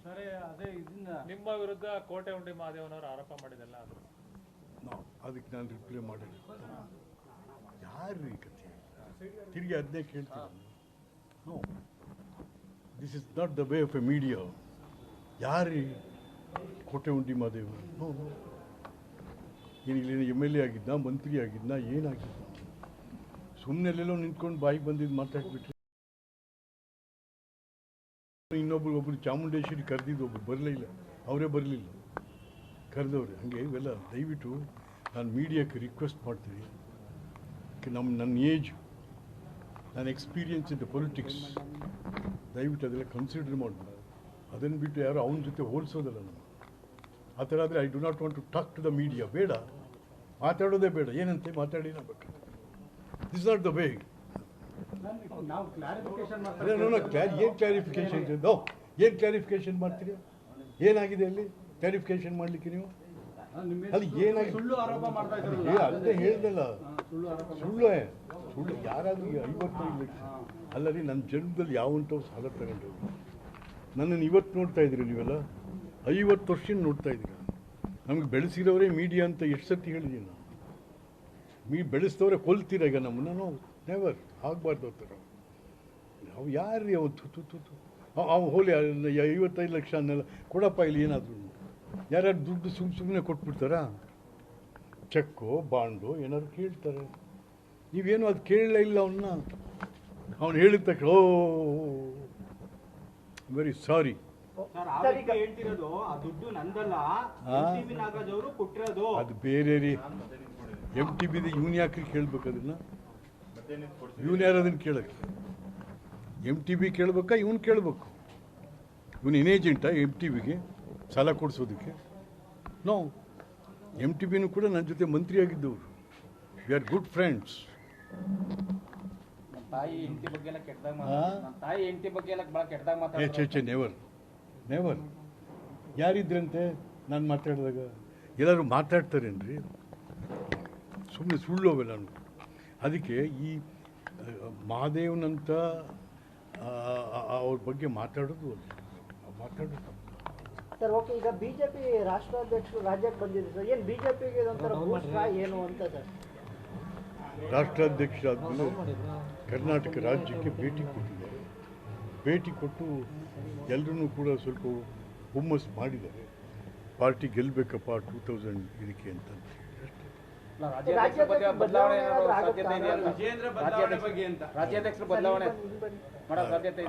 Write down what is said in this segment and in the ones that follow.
ಸರಿ, ಅದೇ ಇದನ್ನ ನಿಮ್ಮ ವಿರುದ್ಧ ಕೋಟೆ ಉಂಡಿ ಮಹಾದೇವನವರು ಆರೋಪ ಮಾಡಿದೆಲ್ಲ ಅದು ಅದಕ್ಕೆ ನಾನು ರಿಪ್ಲೈ ಮಾಡಿಲ್ಲ. ಯಾರು ಈ ಕಥೆ ತಿರುಗಿ ಅದನ್ನೇ ಕೇಳ್ತೀನಿ. No, this is not the way of a media. ಯಾರು ಕೋಟೆ ಉಂಡಿ ಮಹಾದೇವ? ನೋ, ಏನು ಇಲ್ಲಿ MLA ಆಗಿದ್ದ, ಮಂತ್ರಿ ಆಗಿದ್ದ, ಏನಾಗಿದ್ದ? ಸುಮ್ಮನೆಲ್ಲೆಲ್ಲೋ ನಿಂತ್ಕೊಂಡು ಬಾಯಿಗೆ ಬಂದಿದ್ದು ಮಾತಾಡ್ಬಿಟ್ರೆ. ಒಬ್ಬರು ಚಾಮುಂಡೇಶ್ವರಿ ಕರೆದಿದ್ದು, ಒಬ್ಬರು ಬರಲೇ ಇಲ್ಲ, ಅವರೇ ಬರಲಿಲ್ಲ, ಕರೆದವ್ರೆ. ಹಾಗೆ ಇವೆಲ್ಲ ದಯವಿಟ್ಟು ನಾನು ಮೀಡಿಯಾಕ್ಕೆ ರಿಕ್ವೆಸ್ಟ್ ಮಾಡ್ತೀನಿ. ನನ್ನ ಏಜ್, ನನ್ನ ಎಕ್ಸ್ಪೀರಿಯನ್ಸ್ ಇನ್ ದ ಪೊಲಿಟಿಕ್ಸ್, ದಯವಿಟ್ಟು ಅದೆಲ್ಲ ಕನ್ಸಿಡರ್ ಮಾಡಬೇಕು. ಅದನ್ನು ಬಿಟ್ಟು ಯಾರೋ ಅವನ ಜೊತೆ ಹೋಲಿಸೋದಲ್ಲ. ನಾನು ಆ ಥರ ಆದರೆ I do not want to talk to the media. ಬೇಡ, ಮಾತಾಡೋದೇ ಬೇಡ. ಏನಂತೆ ಮಾತಾಡಿ ಬೇಕು. This not the way. ನಾವು ಕ್ಲಾರಿಫಿಕೇಶನ್ ಅದೇ ಏನು ಕ್ಲಾರಿಫಿಕೇಶನ್? ನೋ, ಏನು ಕ್ಲಾರಿಫಿಕೇಶನ್ ಮಾಡ್ತೀರಿ? ಏನಾಗಿದೆ ಅಲ್ಲಿ ಕ್ಲಾರಿಫಿಕೇಶನ್ ಮಾಡಲಿಕ್ಕೆ ನೀವು? ಅಲ್ಲಿ ಏನಾಗಿದೆ? ಸುಳ್ಳು ಆರೋಪ ಮಾಡ್ತಾ ಇದ್ದಾರೆ. ಅಲ್ಲೇ ಹೇಳ್ದಲ್ಲ, ಸುಳ್ಳು ಸುಳ್ಳು. ಯಾರಾದರೂ 55 ಲಕ್ಷ ಅಲ್ಲ ರೀ, ನನ್ನ ಜನ್ಮದಲ್ಲಿ ಯಾವಂಥವು ಸಾಲ ತಗೊಂಡ್ರು? ನನ್ನನ್ನು ಇವತ್ತು ನೋಡ್ತಾ ಇದ್ದೀರಿ ನೀವೆಲ್ಲ, 50 ವರ್ಷ ನೋಡ್ತಾ ಇದ್ದೀರ. ನಮಗೆ ಬೆಳೆಸಿರೋರೇ ಮೀಡಿಯಾ ಅಂತ ಎಷ್ಟು ಸರ್ತಿ ಹೇಳಿದ್ದೀನಿ ನಾನು. ಬೆಳೆಸಿದವರೇ ಕೊಲ್ತೀರ ಈಗ ನಮ್ಮನ್ನು. ನಾವು ನೆವರ್ ಆಗಬಾರ್ದು ಆ ಥರ. ನಾವು ಯಾರು ರೀ ಅವ್ನು ಹೋಲಿ 55 ಲಕ್ಷ ಅನ್ನೆಲ್ಲ ಕೊಡಪ್ಪ ಇಲ್ಲಿ ಏನಾದರೂ. ಯಾರ್ಯಾರು ದುಡ್ಡು ಸುಮ್ಮನೆ ಕೊಟ್ಬಿಡ್ತಾರಾ? ಚೆಕ್ಕು, ಬಾಂಡು ಏನಾದ್ರು ಕೇಳ್ತಾರೆ. ನೀವೇನು ಅದು ಕೇಳಲೇ ಇಲ್ಲ ಅವನ್ನ. ಅವನು ಹೇಳಿದ ತಕ್ಷಣ ಓ ವೆರಿ ಸಾರಿ. ಹೇಳ್ತಿರೋದು ಆ ದುಡ್ಡು ನಂದಲ್ಲ, ನಾಗರಾಜ್ ಅವರು ಕೊಟ್ಟಿರೋದು. ಅದು ಬೇರೆ ರೀ. MTBದು ಇವನು ಯಾಕೆ ಕೇಳ್ಬೇಕು ಅದನ್ನು? ಇವನು ಯಾರು ಅದನ್ನು ಕೇಳಕ್ಕೆ? MTB ಕೇಳ್ಬೇಕಾ ಇವನು ಕೇಳಬೇಕು? ಇವನು ಏನ್ ಏಜೆಂಟಾ MTBಗೆ ಸಾಲ ಕೊಡಿಸೋದಕ್ಕೆ? ನೋ, MTBನೂ ಕೂಡ ನನ್ನ ಜೊತೆ ಮಂತ್ರಿ ಆಗಿದ್ದವರು. We are good friends. Never never. ಯಾರಿದ್ರಂತೆ ನಾನು ಮಾತಾಡಿದಾಗ? ಎಲ್ಲರೂ ಮಾತಾಡ್ತಾರೇನ್ರಿ? ಸುಮ್ಮನೆ ಸುಳ್ಳು ಅವೆಲ್ಲ. ಅದಕ್ಕೆ ಈ ಮಹಾದೇವನಂತ ಅವ್ರ ಬಗ್ಗೆ ಮಾತಾಡೋದು ಸರ್. ಓಕೆ, ಈಗ ಬಿಜೆಪಿ ರಾಷ್ಟ್ರಾಧ್ಯಕ್ಷರು ರಾಜ್ಯಕ್ಕೆ ಬಂದಿದೆ ಸರ್. ಏನು ಬಿಜೆಪಿಗೆ ಒಂಥರ ಬೂಸ್ಟ್ರಾ ಏನು ಅಂತ ಸರ್? ರಾಷ್ಟ್ರಾಧ್ಯಕ್ಷ ಆದಮೇಲೆ ಕರ್ನಾಟಕ ರಾಜ್ಯಕ್ಕೆ ಭೇಟಿ ಕೊಟ್ಟಿದ್ದಾರೆ. ಭೇಟಿ ಕೊಟ್ಟು ಎಲ್ಲರೂ ಕೂಡ ಸ್ವಲ್ಪ ಹುಮ್ಮಸ್ಸು ಮಾಡಿದ್ದಾರೆ. ಪಾರ್ಟಿ ಗೆಲ್ಲಬೇಕಪ್ಪ 2000 ಇದಕ್ಕೆ ಅಂತ.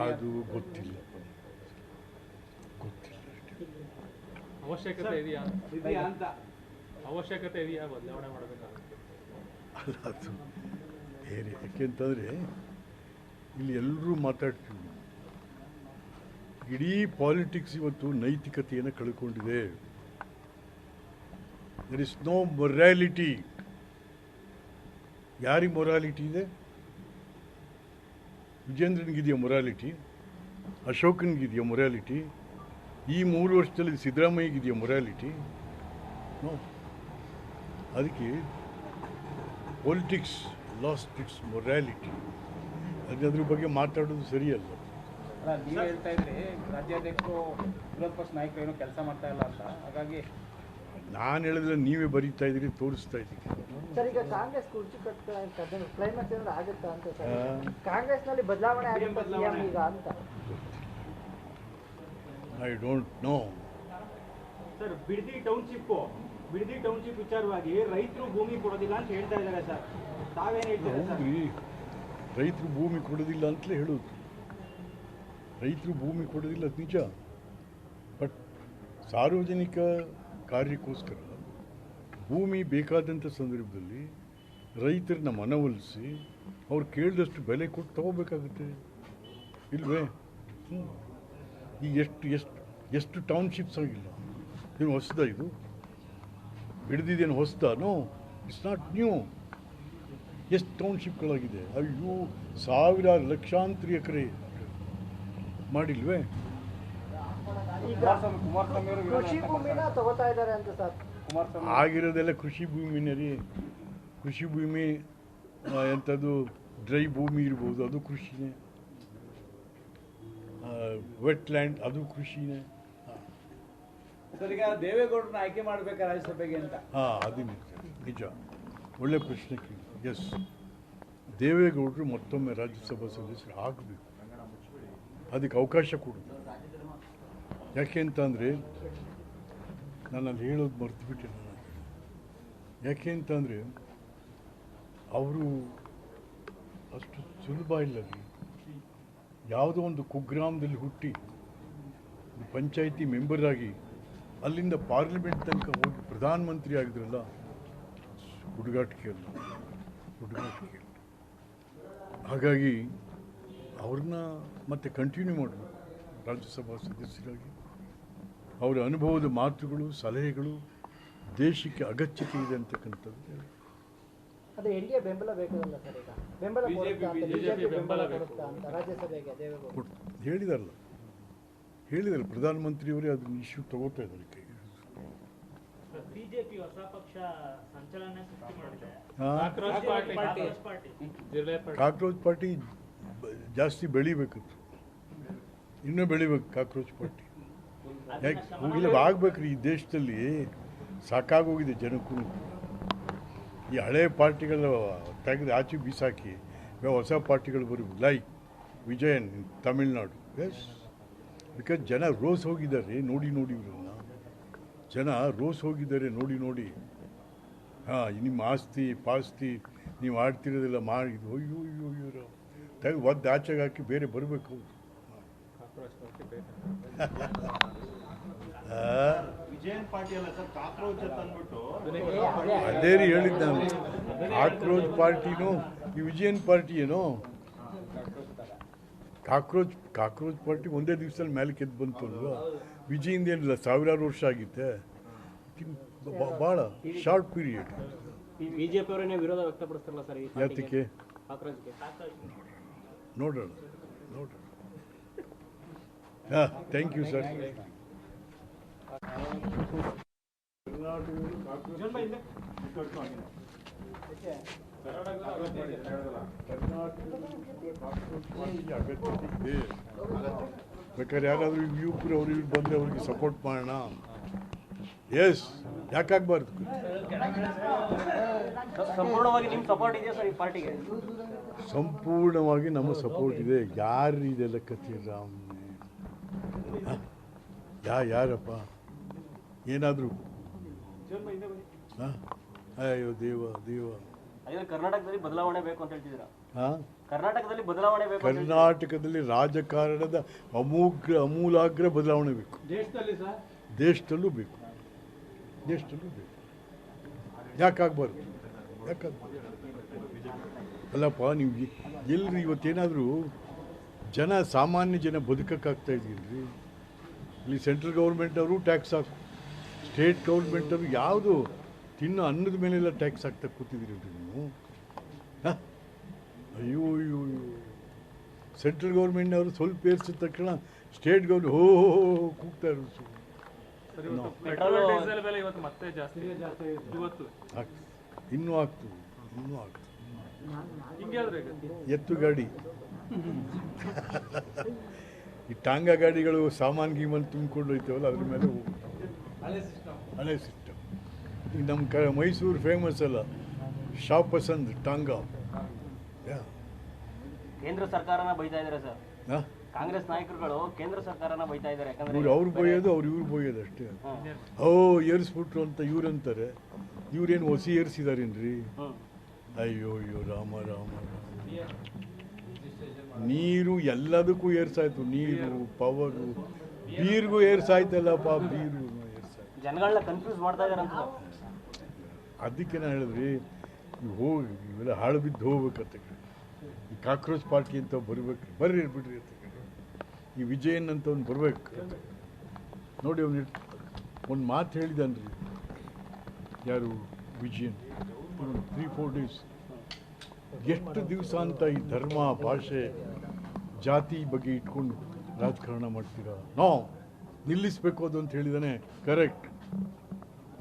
ಅದು ಗೊತ್ತಿಲ್ಲ. ಅವಶ್ಯಕತೆ ಇದೆಯಾ ಅಂತ? ಅವಶ್ಯಕತೆ ಇದೆಯಾ ಬದಲಾವಣೆ ಮಾಡಬೇಕಾಗುತ್ತೆ? ಅಲ್ಲ, ಅದು ಬೇರೆ. ಯಾಕೆಂತಂದರೆ ಇಲ್ಲಿ ಎಲ್ಲರೂ ಮಾತಾಡ್ತೀವಿ. ಇಡೀ ಪಾಲಿಟಿಕ್ಸ್ ಇವತ್ತು ನೈತಿಕತೆಯನ್ನು ಕಳ್ಕೊಂಡಿದೆ. There is no morality. ಯಾರಿಗೆ ಮೊರಾಲಿಟಿ ಇದೆ? ವಿಜೇಂದ್ರನಿಗಿದೆಯಾ ಮೊರಾಲಿಟಿ? ಅಶೋಕನಿಗಿದೆಯಾ ಮೊರಾಲಿಟಿ? ಈ 3 ವರ್ಷದಲ್ಲಿ ಸಿದ್ದರಾಮಯ್ಯಗಿದೆಯಾ ಮೊರಾಲಿಟಿ? ನೋ. ಅದಕ್ಕೆ ಪೊಲಿಟಿಕ್ಸ್ ಲಾಸ್ಟ್ ಇಟ್ಸ್ ಮೊರಾಲಿಟಿ. ಅದ್ರ ಬಗ್ಗೆ ಮಾತಾಡೋದು ಸರಿಯಲ್ಲ. ನೀವು ಹೇಳ್ತಾ ಇದ್ರಿ ರಾಜ್ಯಾಧ್ಯಕ್ಷರು ವಿರೋಧ ಪಕ್ಷ ನಾಯಕರು ಏನೋ ಕೆಲಸ ಮಾಡ್ತಾ ಇಲ್ಲ ಅಂತ. ಹಾಗಾಗಿ ನಾನು ಹೇಳಿದ್ರೆ ನೀವೇ ಬರೀತಾ ಇದ್ದೀರಿ, ತೋರಿಸ್ತಾ ಇದ್ದೀರಿ. ಸರ್, ಈಗ ಕಾಂಗ್ರೆಸ್ ಕುರ್ಚಿ ಕ್ಲೈಮ್ಯಾಕ್ಸ್ ಏನಾದ್ರು ಆಗುತ್ತಾ ಅಂತ ಸರ್? ಕಾಂಗ್ರೆಸ್ನಲ್ಲಿ ಬದಲಾವಣೆ ಆಗುತ್ತೆ CM ಈಗ ಅಂತ? I don't know. Sir, Bidadi township ವಿಚಾರವಾಗಿ ರೈತರು ಭೂಮಿ ಕೊಡೋದಿಲ್ಲ ಅಂತ ಹೇಳ್ತಾ ಇದ್ದಾರೆ ಸರ್. ತಾವೇನು ಹೇಳ್ತೀರಾ ಸರ್? ರೈತರು ಭೂಮಿ ಕೊಡೋದಿಲ್ಲ ಅಂತಲೇ ಹೇಳೋದು. ರೈತರು ಭೂಮಿ ಕೊಡೋದಿಲ್ಲ ನಿಜ. ಬಟ್ ಸಾರ್ವಜನಿಕ ಕಾರ್ಯಕ್ಕೋಸ್ಕರ ಭೂಮಿ ಬೇಕಾದಂಥ ಸಂದರ್ಭದಲ್ಲಿ ರೈತರನ್ನ ಮನವೊಲಿಸಿ ಅವ್ರು ಕೇಳಿದಷ್ಟು ಬೆಲೆ ಕೊಟ್ಟು ತಗೋಬೇಕಾಗುತ್ತೆ, ಇಲ್ವೇ? ಈಗ ಎಷ್ಟು ಟೌನ್ಶಿಪ್ಸ್ ಆಗಿಲ್ಲ. ಏನು ಹೊಸದ ಇದು? ಹಿಡಿದಿದ್ದೇನು ಹೊಸದ? No, it's not new. ಎಷ್ಟು ಟೌನ್ಶಿಪ್ಗಳಾಗಿದೆ? ಅಯ್ಯೋ, ಸಾವಿರಾರು ಲಕ್ಷಾಂತರ ಎಕರೆ ಮಾಡಿಲ್ವೇ? ಕೃಷಿ ಭೂಮಿನ ತಗೋತಾ ಇದ್ದಾರೆ ಅಂತ ಸರ್. ಆಗಿರೋದೆಲ್ಲ ಕೃಷಿ ಭೂಮಿನೇ ರೀ. ಕೃಷಿ ಭೂಮಿ ಎಂಥದ್ದು ಡ್ರೈ ಭೂಮಿ ಇರ್ಬೋದು, ಅದು ಕೃಷಿನೇ. ವೆಟ್ಲ್ಯಾಂಡ್ ಅದು ಕೃಷಿನೇ. ಸರ್ ಈಗ ದೇವೇಗೌಡರನ್ನ ಆಯ್ಕೆ ಮಾಡ್ಬೇಕಾ ರಾಜ್ಯಸಭೆಗೆ ಅಂತ? ಹಾಂ ಅದು ನಿಜ ಒಳ್ಳೆ ಪ್ರಶ್ನೆ ಕೇಳಿ. ಎಸ್, ದೇವೇಗೌಡರು ಮತ್ತೊಮ್ಮೆ ರಾಜ್ಯಸಭಾ ಸದಸ್ಯರು ಆಗಬೇಕು, ಅದಕ್ಕೆ ಅವಕಾಶ ಕೊಡಬೇಕು. ಯಾಕೆ ಅಂತಂದರೆ ನಾನು ಅಲ್ಲಿ ಹೇಳೋದು ಮರ್ತುಬಿಟ್ಟೆ ನಾನು. ಯಾಕೆ ಅಂತಂದರೆ ಅವರು ಅಷ್ಟು ಸುಲಭ ಇಲ್ಲ ರೀ. ಯಾವುದೋ ಒಂದು ಕುಗ್ರಾಮದಲ್ಲಿ ಹುಟ್ಟಿ ಪಂಚಾಯಿತಿ ಮೆಂಬರ್ ಆಗಿ ಅಲ್ಲಿಂದ ಪಾರ್ಲಿಮೆಂಟ್ ತನಕ ಹೋಗಿ ಪ್ರಧಾನಮಂತ್ರಿ ಆಗಿದ್ರಲ್ಲ, ಹುಡುಗಾಟಿಕೆ ಅಲ್ಲ. ಹಾಗಾಗಿ ಅವ್ರನ್ನ ಮತ್ತೆ ಕಂಟಿನ್ಯೂ ಮಾಡಬೇಕು ರಾಜ್ಯಸಭಾ ಸದಸ್ಯರಾಗಿ. ಅವರ ಅನುಭವದ ಮಾತುಗಳು, ಸಲಹೆಗಳು ದೇಶಕ್ಕೆ ಅಗತ್ಯತೆ ಇದೆ ಅಂತಕ್ಕಂಥದ್ದು. ಅದೇ ಎನ್ಡಿಎ ಬೆಂಬಲ ಬೇಕಲ್ಲ ಸರ್, ಈಗ ಬೆಂಬಲ ಕೊಡುತ್ತಾ ಅಂತ, ಬಿಜೆಪಿ ಬೆಂಬಲ ಕೊಡುತ್ತಾ ಅಂತ ರಾಜ್ಯಸಭೆಗೆ ದೇವೇಗೌಡ ಹೇಳಿದಾರೆ ಪ್ರಧಾನಮಂತ್ರಿಯವರೇ ಅದನ್ನ ಇಶ್ಯೂ ತಗೋತಾ ಇದ್ದಾರೆ ಕೈಗೆ. ಬಿಜೆಪಿ ಹೊಸ ಪಕ್ಷ ಸಂಚಲನ ಸೃಷ್ಟಿ ಮಾಡಿದೆ. ಕಾಕ್ರೋಚ್ ಪಾರ್ಟಿ ಜಾಸ್ತಿ ಬೆಳಿಬೇಕಿತ್ತು, ಇನ್ನೂ ಬೆಳಿಬೇಕು ಕಾಕ್ರೋಚ್ ಪಾರ್ಟಿ. ಯಾಕೆ ಹೋಗಿಲ್ಲ, ಆಗ್ಬೇಕ್ರಿ. ಈ ದೇಶದಲ್ಲಿ ಸಾಕಾಗೋಗಿದೆ ಜನಕ್ಕೂ. ಈ ಹಳೆ ಪಾರ್ಟಿಗಳ ತೆಗೆದು ಆಚೆ ಬೀಸಾಕಿ ಹೊಸ ಪಾರ್ಟಿಗಳು ಬರಬೇಕು. Like Vijayan Tamil Nadu. S, because ಜನ ರೋಸ್ ಹೋಗಿದ್ದಾರೆ ನೋಡಿ ಇವ್ರನ್ನ. ಜನ ರೋಸ್ ಹೋಗಿದ್ದಾರೆ ನೋಡಿ. ಹಾಂ, ನಿಮ್ಮ ಆಸ್ತಿ ಪಾಸ್ತಿ ನೀವು ಆಡ್ತಿರೋದೆಲ್ಲ ಮಾಡಿದ್ದು ಅಯ್ಯೋ ತೆಗೆದು ಒದ್ದು ಆಚೆಗೆ ಹಾಕಿ ಬೇರೆ ಬರಬೇಕು. ವಿಜಯನ್ ಪಾರ್ಟಿ ಅಲ್ಲ ಸರ್, ಕಾಕ್ರೋಚ್ ಅಂತ ಅಂದ್ಬಿಟ್ಟು ಅದೇ ರೀ ಹೇಳಿದ್ದು ನಾನು. ಕಾಕ್ರೋಚ್ ಪಾರ್ಟಿನೂ ಈ ವಿಜಯನ್ ಪಾರ್ಟಿ ಏನೋ. ಕಾಕ್ರೋಚ್ ಪಾರ್ಟಿ ಒಂದೇ ದಿವಸದಲ್ಲಿ ಮೇಲೆ ಕೆದ್ದು ಬಂತು ಅಲ್ವಾ. ವಿಜಯಿಂದ ಏನಿಲ್ಲ, ಸಾವಿರಾರು ವರ್ಷ ಆಗಿತ್ತೆ. ಭಾಳ ಶಾರ್ಟ್ ಪೀರಿಯಡ್. ಬಿಜೆಪಿ ಅವರನ್ನೇ ವಿರೋಧ ವ್ಯಕ್ತಪಡಿಸ್ತಾರಲ್ಲ ಸರ್ ಈ ಯಾತಕ್ಕೆ ಕಾಕ್ರೋಚ್ಗೆ? ನೋಡೋಣ. ಹಾಂ, ಥ್ಯಾಂಕ್ ಯು ಸರ್. ಬೇಕಾದ್ರೆ ಯಾರಾದರೂ ಯುವಕರು ಅವ್ರು ಇವ್ರು ಬಂದರೆ ಅವ್ರಿಗೆ ಸಪೋರ್ಟ್ ಮಾಡೋಣ. ಎಸ್, ಯಾಕಾಗಬಾರ್ದು. ಸಂಪೂರ್ಣವಾಗಿ ನಿಮ್ಮ ಸಪೋರ್ಟ್ ಇದೆಯಾ ಸರ್ ಈ ಪಾರ್ಟಿಗೆ? ಸಂಪೂರ್ಣವಾಗಿ ನಮ್ಮ ಸಪೋರ್ಟ್ ಇದೆ. ಯಾರು ಇದೆಲ್ಲ ಕಥೆ ರಾಮ್? ಯಾರಪ್ಪ ಏನಾದರೂ ಅಯ್ಯೋ ದೇವ. ಕರ್ನಾಟಕದಲ್ಲಿ ಬದಲಾವಣೆ ಬೇಕು ಅಂತ ಹೇಳ್ತಿದ್ದೀರಾ? ಹಾಂ, ಕರ್ನಾಟಕದಲ್ಲಿ ಬದಲಾವಣೆ ಬೇಕು. ಕರ್ನಾಟಕದಲ್ಲಿ ರಾಜಕಾರಣದ ಅಮೂಲಾಗ್ರ ಬದಲಾವಣೆ ಬೇಕು. ದೇಶದಲ್ಲೂ ಬೇಕು. ಯಾಕಾಗಬಾರ್ದು? ಅಲ್ಲಪ್ಪ, ನೀವು ಎಲ್ರಿ ಇವತ್ತೇನಾದರೂ ಸಾಮಾನ್ಯ ಜನ ಬದುಕಕ್ಕಾಗ್ತಾ ಇದ್ದೀರಿ? ಇಲ್ಲಿ ಸೆಂಟ್ರಲ್ ಗೌರ್ಮೆಂಟ್ ಅವರು ಟ್ಯಾಕ್ಸ್ ಹಾಕು, ಸ್ಟೇಟ್ ಗೌರ್ಮೆಂಟ್ ಅವರು ಯಾವುದು ತಿನ್ನೋ ಅನ್ನದ ಮೇಲೆಲ್ಲ ಟ್ಯಾಕ್ಸ್ ಹಾಕ್ತಾ ಕೂತಿದ್ದೀರಿ ನೀವು. ಅಯ್ಯೋ ಸೆಂಟ್ರಲ್ ಗೌರ್ಮೆಂಟ್ನವರು ಸ್ವಲ್ಪ ಏರ್ಸಿದ ತಕ್ಷಣ ಸ್ಟೇಟ್ ಗೌರ್ಮೆಂಟ್ ಕೂಗ್ತಾ ಇರೋದು. ಪೆಟ್ರೋಲ್ ಡೀಸೆಲ್ ಬೆಲೆ ಇವತ್ತು ಮತ್ತೆ ಜಾಸ್ತಿ ಇವತ್ತು ಇನ್ನೂ ಆಗ್ತದೆ. ಹಿಂಗೆ ಆದ್ರೆ ಎತ್ತು ಗಾಡಿ ಈ ಟಾಂಗಾ ಗಾಡಿಗಳು ಸಾಮಾನು ಗೀಮನ್ ತುಂಬಿಕೊಂಡು ಹೋಯ್ತೇವಲ್ಲ, ಅದ್ರ ಮೇಲೆ ಹಳೆ ಸಿಸ್ಟಮ್. ಈಗ ನಮ್ಮ ಮೈಸೂರು ಫೇಮಸ್ ಅಲ್ಲ, ಶಾಪ್ ಪಸಂದ್ ಟಾಂಗಾ. ಕೇಂದ್ರ ಸರ್ಕಾರನ ಬೈತಾ ಇದ್ದಾರೆ ಸರ್. ಹಾಂ, ಕಾಂಗ್ರೆಸ್ ನಾಯಕರುಗಳು ಕೇಂದ್ರ ಸರ್ಕಾರನ ಬೈತಾ ಇದ್ದಾರೆ. ಯಾಕಂದ್ರೆ ಅವ್ರು ಬೈಯೋದು ಇವ್ರು ಬೈಯೋದು ಅಷ್ಟೇ. ಏರಿಸ್ಬಿಟ್ರು ಅಂತ ಇವ್ರಂತಾರೆ. ಇವ್ರೇನು ಹೊಸಿ ಏರಿಸಿದಾರೇನ್ರಿ? ಅಯ್ಯೋ ರಾಮ. ನೀರು ಎಲ್ಲದಕ್ಕೂ ಏರ್ಸಾಯ್ತು. ನೀರು, ಪವರು, ಬೀರ್ಗೂ ಏರ್ಸಾಯ್ತಲ್ಲಪ್ಪ. ಬೀರು ಏರ್ಸಾಯ್ತು. ಜನಗಳನ್ನ ಕನ್ಫ್ಯೂಸ್ ಮಾಡ್ತಾ ಇದ್ದಾರೆ ಅಂತ. ಅದಕ್ಕೆ ನಾನು ಹೇಳಿದ್ರಿ, ಇವೆಲ್ಲ ಹಾಳು ಬಿದ್ದು ಹೋಗ್ಬೇಕಂತ. ಈ ಕಾಕ್ರೋಚ್ ಪಾರ್ಟಿ ಅಂತ ಬರ್ಬೇಕು. ಬಿಡ್ರಿ ಅಂತ. ಈ ವಿಜಯನ್ ಅಂತ ಅವ್ನು ಬರ್ಬೇಕು. ನೋಡಿ, ಅವನು ಒಂದು ಮಾತು ಹೇಳಿದನ್ರಿ, ಯಾರು ವಿಜಯನ್, 3-4 ಡೇಸ್. ಎಷ್ಟು ದಿವಸ ಅಂತ ಈ ಧರ್ಮ, ಭಾಷೆ, ಜಾತಿ ಬಗ್ಗೆ ಇಟ್ಕೊಂಡು ರಾಜಕಾರಣ ಮಾಡ್ತೀರಾ? ನಿಲ್ಲಿಸಬೇಕು ಅದು ಅಂತ ಹೇಳಿದಾನೆ. ಕರೆಕ್ಟ್.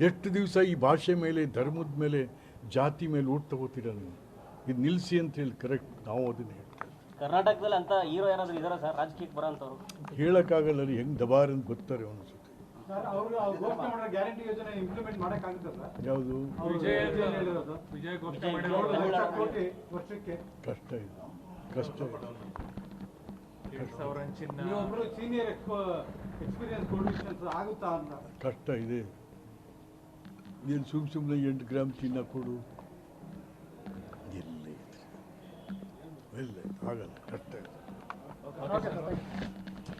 ಎಷ್ಟು ದಿವಸ ಈ ಭಾಷೆ ಮೇಲೆ, ಧರ್ಮದ ಮೇಲೆ, ಜಾತಿ ಮೇಲೆ ಓಟ್ ತಗೋತೀರಾ ನೀವು? ಇದು ನಿಲ್ಲಿಸಿ ಅಂತ ಹೇಳಿ. ಕರೆಕ್ಟ್. ನಾವು ಅದನ್ನೇ ಹೇಳ್ತೀವಿ. ಕರ್ನಾಟಕದಲ್ಲಿ ಅಂತ ಹೀರೋ ಯಾರಾದ್ರೂ ಇದಾರ ಸರ್ ರಾಜಕೀಯಕ್ಕೆ ಬರೋಂಥವ್ರು? ಹೇಳೋಕ್ಕಾಗಲ್ಲ ರೀ, ಹೆಂಗೆ ದಬಾರ್ ಅಂತ ಬರ್ತಾರೆ ಅನಿಸುತ್ತೆ. ಸರ್ ಅವರು ಘೋಷಣೆ ಮಾಡೋ ಗ್ಯಾರಂಟಿ ಯೋಜನೆ ಇಂಪ್ಲಿಮೆಂಟ್ ಮಾಡೋಕ್ಕಾಗುತ್ತೆ ಸರ್? ಯಾವುದು ವಿಜಯ ಏನ್ ಹೇಳಿರೋದು? ವಿಜಯ ಘೋಷಣೆ ಮಾಡಿ ಲಕ್ಷ ಕೋಟಿ ವರ್ಷಕ್ಕೆ. ಕಷ್ಟ ಇದೆ ಕಷ್ಟ ಇದೆ 2,000 ಹಂಚಿನ ನೀವೊಬ್ರು ಸೀನಿಯರ್ ಎಕ್ಸ್ಪೀರಿಯನ್ಸ್ ಪೊಲಿಟಿಷಿಯನ್ಸ್ ಆಗುತ್ತಾ ಅಂತ. ಕಷ್ಟ ಇದೆ. ನೀನು ಸುಮ್ಮನೆ 8 ಗ್ರಾಮ್ ಚಿನ್ನ ಕೊಡು, ಎಲ್ಲ ಆಗಲ್ಲ, ಕಷ್ಟ ಇದೆ. Okay sir, thank you.